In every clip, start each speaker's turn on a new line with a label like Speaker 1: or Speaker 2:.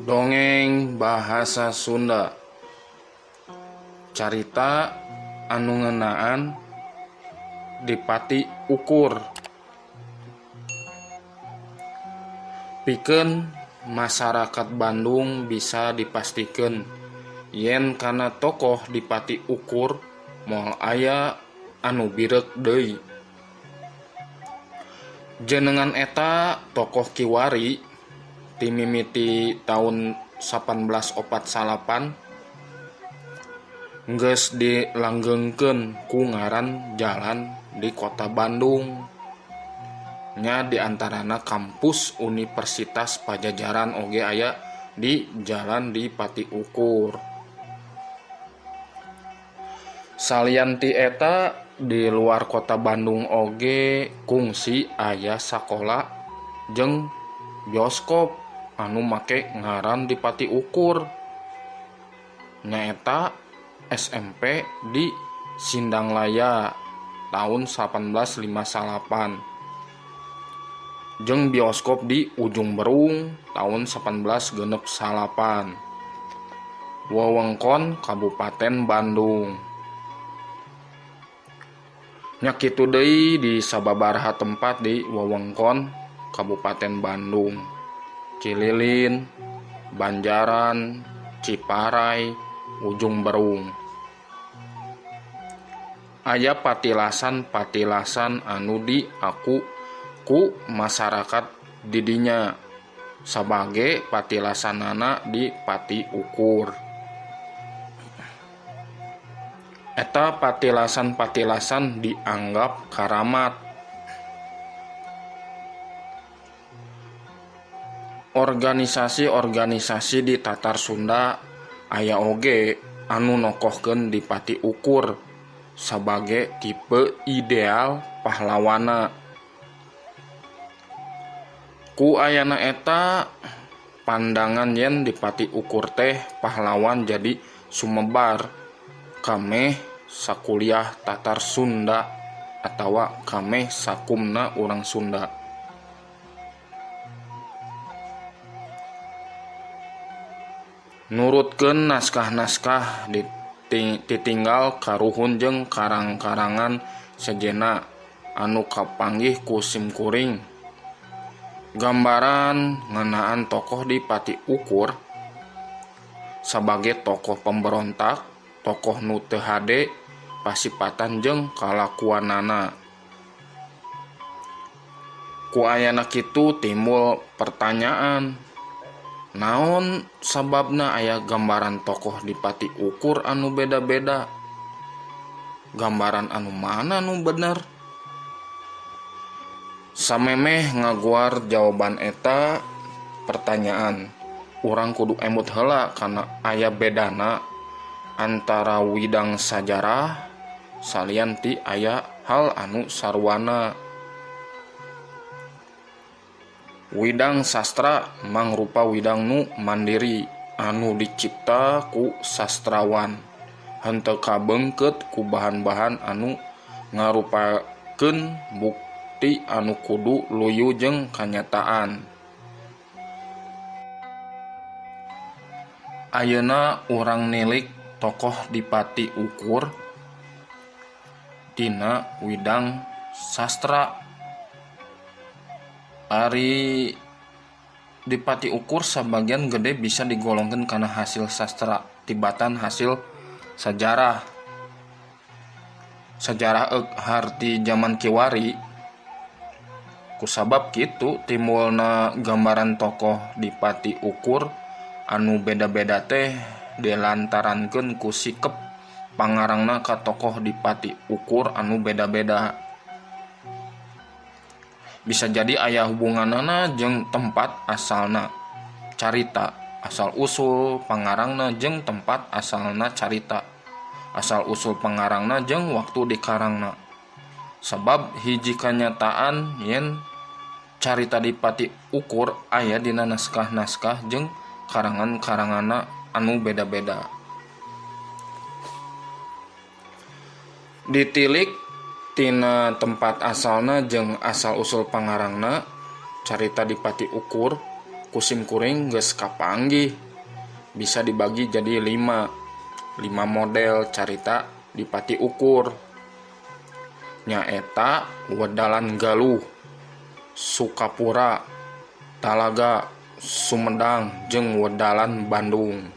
Speaker 1: Dongeng bahasa Sunda. Carita anu ngeunaan di Pati Ukur. Pikeun masyarakat Bandung bisa dipastikan yen kana tokoh di Pati Ukur moal aya anu birek deui. Jenengan eta tokoh kiwari ti mimiti tahun 1848 geus dilanggengkeun ku ngaran jalan di kota Bandung. Nya diantarana kampus Universitas Pajajaran oge aya di jalan di Pati Ukur. Salian ti eta di luar kota Bandung oge kungsi aya sakola jeung bioskop anu make ngaran di Pati Ukur. Nyaeta SMP di Sindanglaya tahun 1858 jeung bioskop di Ujung Berung tahun 1868. Wewengkon Kabupaten Bandung. Nya kitu deui di sababaraha tempat di wewengkon Kabupaten Bandung. Cililin, Banjaran, Ciparai, Ujung Berung. Aya patilasan-patilasan anu diaku ku masyarakat didinya sebagai patilasanana di Pati Ukur. Eta patilasan-patilasan dianggap karamat. Organisasi-organisasi di Tatar Sunda aya oge anu nokohkeun di Pati Ukur sebagai tipe ideal pahlawana. Ku ayana eta pandangan yen di Pati Ukur teh pahlawan jadi sumebar kameh sakuliah Tatar Sunda atawa kameh sakumna urang Sunda. Nurutkeun naskah-naskah ditinggal karuhun jeung karang-karangan sejenna anu kapanggih ku simkuring. Gambaran ngeunaan tokoh di Pati Ukur sebagai tokoh pemberontak, tokoh nu teu hade pasipatan jeung kalakuanana. Ku ayana kitu timbul pertanyaan, naon sababna aya gambaran tokoh di Pati Ukur anu beda-beda? Gambaran anu mana nu bener? Samemeh ngaguar jawaban eta pertanyaan, urang kudu emut heula kana aya bedana antara widang sajarah salian ti aya hal anu sarwana. Widang sastra mangrupa widang nu mandiri anu dicipta ku sastrawan, henteu kabeungkeut ku bahan-bahan anu ngarupakeun bukti anu kudu luyu jeung kanyataan. Ayeuna urang nilik tokoh di Pati Ukur dina widang sastra. Ari di Pati Ukur sabagian gede bisa digolongkeun kana hasil sastra tibatan hasil sajarah. Sajarah harti zaman kiwari. Kusabab kitu timbulna gambaran tokoh di Pati Ukur anu beda-beda teh dilantarankeun ku sikep pangarangna ka tokoh di Pati Ukur anu beda-beda. Bisa jadi aya hubunganana jeung tempat asalna carita, asal usul pangarangna jeung tempat asalna carita, asal usul pangarangna jeung waktu dikarangna. Sabab hiji kanyataan yen carita di Pati Ukur aya dina naskah-naskah jeung karangan-karanganna anu beda-beda. Ditilik tina tempat asalna jeung asal usul pangarangna carita di Pati Ukur kusim kuring geus kapanggih, bisa dibagi jadi 5 model carita di Pati Ukur. Nyaeta Wedalan Galuh, Sukapura, Talaga, Sumedang, jeung Wedalan Bandung.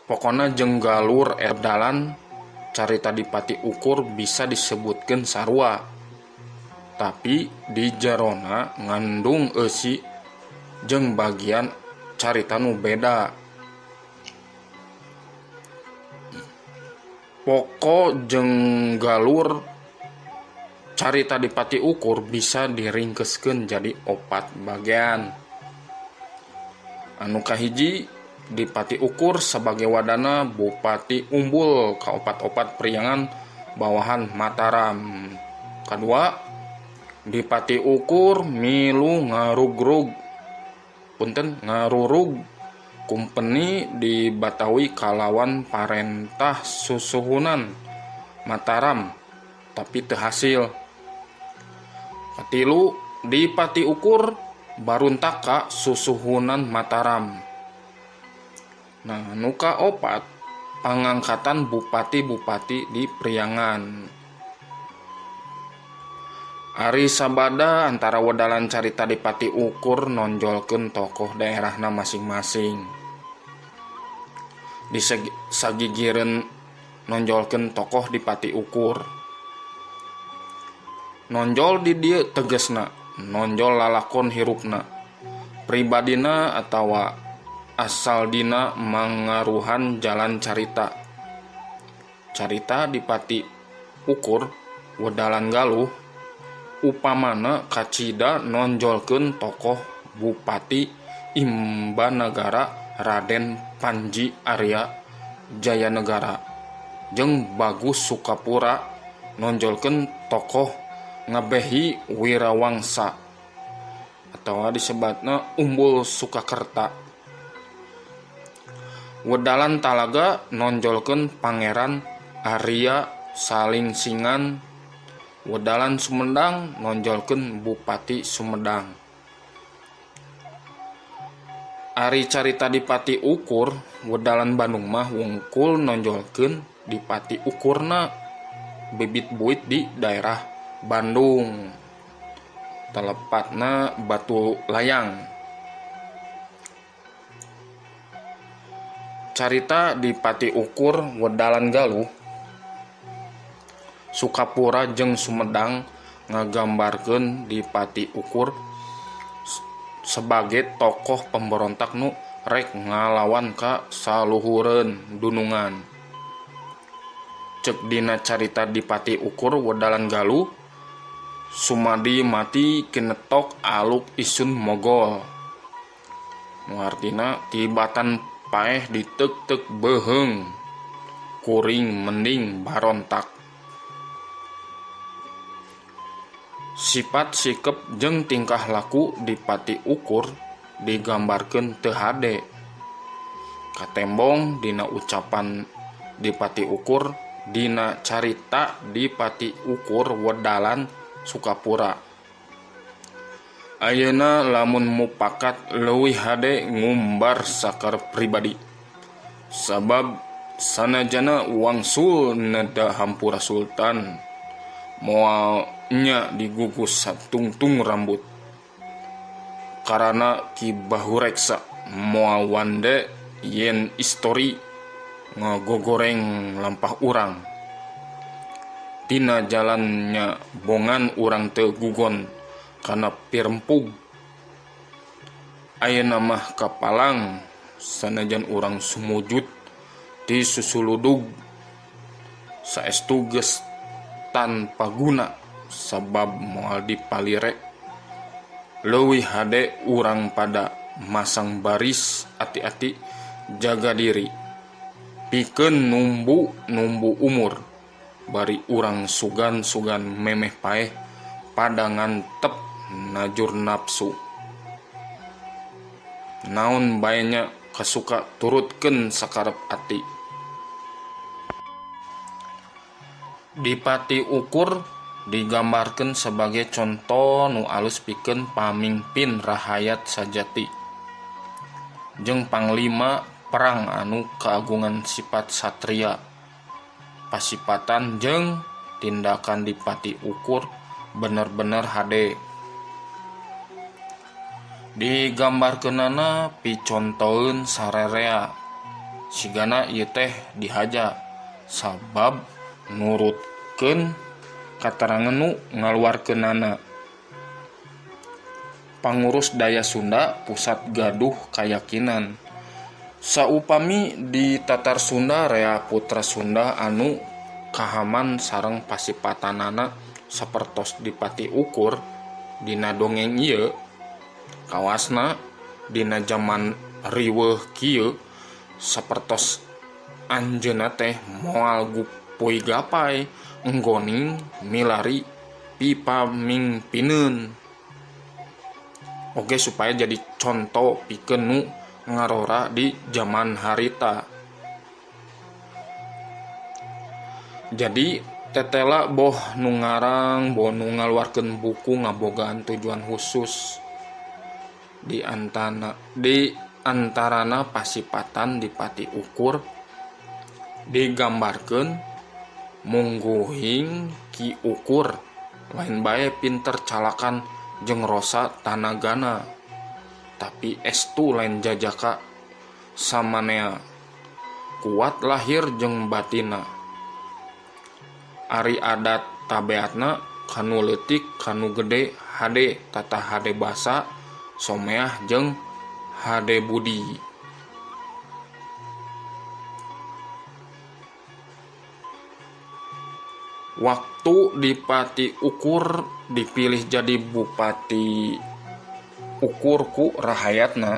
Speaker 1: Pokona jeung galur Wedalan carita di Pati Ukur bisa disebutkeun sarua, tapi di jarona ngandung eusi jeung bagian carita nu beda. Pokok jeung galur carita di Pati Ukur bisa diringkeskeun jadi 4 bagian. Anu kahiji, di Pati Ukur sebagai wadana Bupati unggul ka opat priangan bawahan Mataram. Kedua, di Pati Ukur milu ngarurug kumpeni di Batawi kalawan parentah susuhunan Mataram tapi teu hasil. Katilu, di Pati Ukur baruntaka susuhunan Mataram. Nah, nu kaopat pangangkatan bupati-bupati di Priangan. Ari sabada antara wedalan carita di Pati Ukur nonjolkeun tokoh daerahna masing-masing. Di sagigireun nonjolkeun tokoh di Pati Ukur. Nonjol di dieu tegasna nonjol lalakon hirupna, pribadina atawa asal dina mangaruhan jalan carita. Carita di Pati Ukur Wedalan Galuh upamana kacida nonjolkeun tokoh Bupati Imbanagara Raden Panji Arya Jayanegara jeung Bagus Sukapura nonjolkeun tokoh Ngabehi Wirawangsa atau disebutna Umbul Sukakerta. Wedalan Talaga nonjolkeun Pangeran Arya Salingsingan. Wedalan Sumedang nonjolkeun Bupati Sumedang. Ari carita di Pati Ukur Wedalan Bandung mah wungkul nonjolkeun di Pati Ukurna bibit buit di daerah Bandung, telepatna Batu Layang. Carita di Pati Ukur Wedalan Galuh Sukapura jeung Sumedang ngagambarkeun di Pati Ukur sebagai tokoh pemberontak nu rek ngalawan ka saluhureun dunungan. Cek dina carita di Pati Ukur Wedalan Galuh, Sumadi mati kinetok aluk isun mogol. Nu artina tibatan paeh diteuk-teuk beheung, kuring mending barontak. Sifat sikep jeung tingkah laku di Pati Ukur digambarkeun teu hade. Katembong dina ucapan di Pati Ukur dina carita di Pati Ukur Wedalan Sukapura. Ayeuna lamun mupakat leuwih hade ngumbar sakar pribadi. Sabab sanajana wangsul neda hampura sultan moal nya digugus satungtung rambut. Karana Ki Bahureksa moal wande yen istori ngagogoreng lampah urang. Tina jalannya bongan urang teu gugon kana pirempug. Ayeuna mah kapalang sanajan urang sumujud ti susuludug saestu geus tanpa guna sabab moal dipalire. Leuwih hade urang pada masang baris ati-ati jaga diri pikeun numbu umur bari urang sugan-sugan memeh paeh pada ngantep najur nafsu. Naon baenya kasuka turutkeun sakarep ati. Di Pati Ukur digambarkan sebagai contoh nu alus pikeun pamimpin rahayat sajati jeung panglima perang anu keagungan sifat satria, pasipatan jeung tindakan dipati ukur bener-bener hade. Digambarkeunana picontoeun sarerea sigana ieu teh dihaja sabab nurutkeun katerangan nu ngaluarkeunana. Pangurus daya Sunda pusat gaduh kayakinan. Saupami di Tatar Sunda rea putra Sunda anu kahaman sareng pasipatanana sapertos dipati ukur dina dongeng ieu, kawasna dina zaman riweuh kieu sapertos anjeunna teh moal gupuy gapai nggoning milari pipamingpineun oge supaya jadi contoh pikeun nu ngarora di zaman harita. Jadi tetela boh nu ngarang boh nu ngaluarkeun buku ngabogaan tujuan khusus di antarana pasipatan dipati ukur digambarkeun mungguhing ki ukur lain bae pinter calakan jeung rosa tanagana tapi estu lain jajaka samanea kuat lahir jeung batina ari adat tabeatna kanu leutik kanu gede hade tata hade basa someah jeung hade budi. Waktu dipati ukur dipilih jadi bupati ukur ku rahayatna,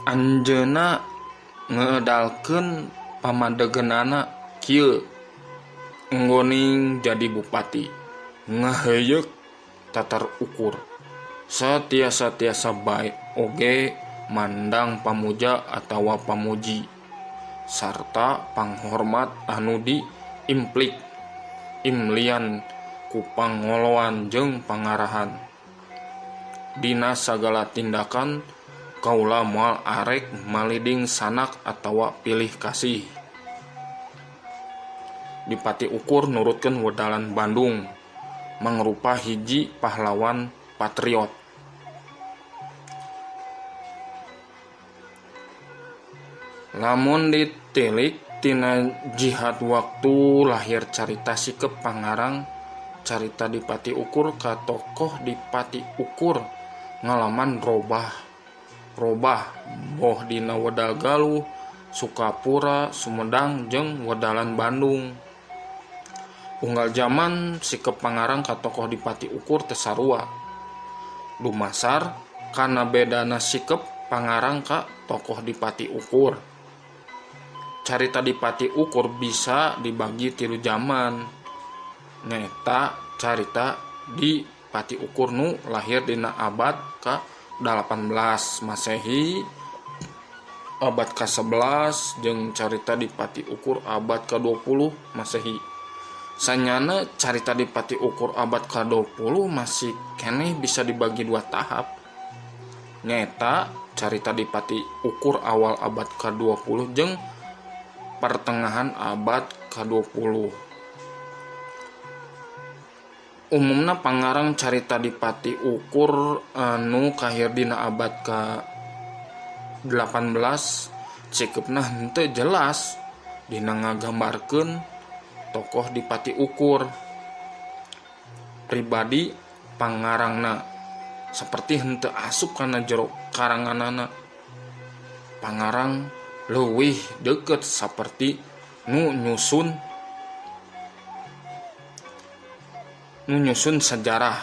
Speaker 1: anjeunna ngedalkeun pamadegeunana kieu nggoning jadi bupati ngaheyeuk tatar ukur satiasa-tiasa bae oge mandang pamuja atawa pamuji sarta panghormat anu diimplik imlian ku pangoloan jeung pangarahan dina sagala tindakan kaula moal arek maliding sanak atawa pilih kasih. Dipati ukur nurutkeun wedalan Bandung mangrupa hiji pahlawan patriot. Lamun ditilik tina jihad waktu lahir carita sikep pangarang carita dipati ukur ka tokoh dipati ukur ngalaman robah boh dina wedal Galuh, Sukapura, Sumedang jeung wedalan Bandung. Unggal zaman sikep pangarang ka tokoh dipati ukur teu sarua. Dumasar kana bedana sikep pangarang ka tokoh dipati ukur. Carita dipati ukur bisa dibagi tilu zaman. Neta carita dipati ukur nu lahir dina abad ke-18 Masehi, abad ke-11 jeung carita dipati ukur abad ke-20 Masehi. Sanyana carita dipati ukur abad ke-20 masih keneh bisa dibagi dua tahap. Nyata carita dipati ukur awal abad ke-20 jeung pertengahan abad ke-20. Umumna pangarang carita dipati ukur anu kahir dina abad ke-18 cikepna henteu jelas dina ngagambarkeun tokoh dipati ukur. Pribadi pangarangna seperti henteu asup kana jero karanganana. Pangarang leuwih deukeut saperti nu nyusun sejarah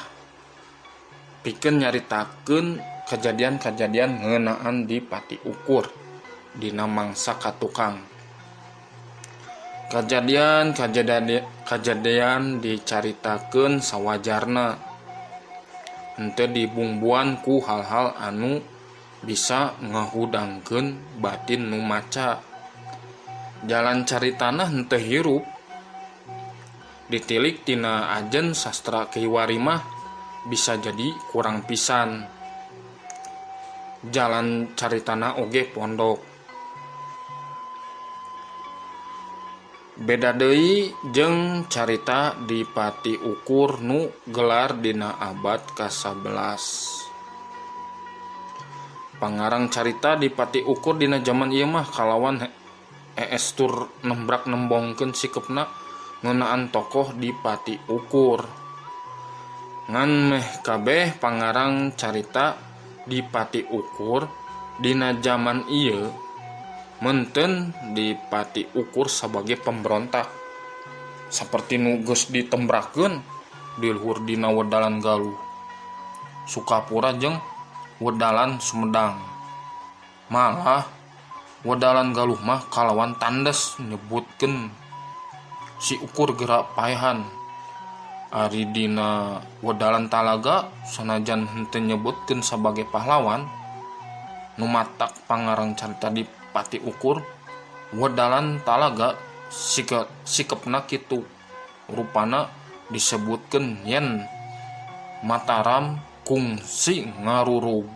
Speaker 1: pikeun nyaritakeun kejadian-kejadian ngeunaan di pati ukur dina mangsa katukang. Kejadian dicaritakeun sawajarna henteu dibungbuan ku hal-hal anu bisa ngahudangkeun batin nu maca. Jalan caritana henteu hirup ditilik tina ajen sastra Kiwari mah bisa jadi kurang pisan. Jalan caritana oge pondok. Beda deui jeung carita di Pati Ukur nu gelar dina abad ka-11. Pangarang carita di Pati Ukur dina zaman ieu mah kalawan tur nembrak nembongkeun sikepna ngeunaan tokoh di Pati Ukur. Ngan meh kabeh pangarang carita di Pati Ukur dina zaman ieu menten di Pati Ukur sebagai pemberontak seperti nu geus ditembrakeun di luhur dina Wedalan Galuh, Sukapura jeung Wedalan Sumedang. Malah Wedalan Galuh mah kalawan tandes nyebutkeun si Ukur gerak paehan. Ari dina Wedalan Talaga sanajan henteu nyebutkeun sebagai pahlawan, nu matak pangarang carita di Pati Ukur, Wedalan Talaga sikepna kitu, rupana disebutkeun yen Mataram kungsi ngarurug.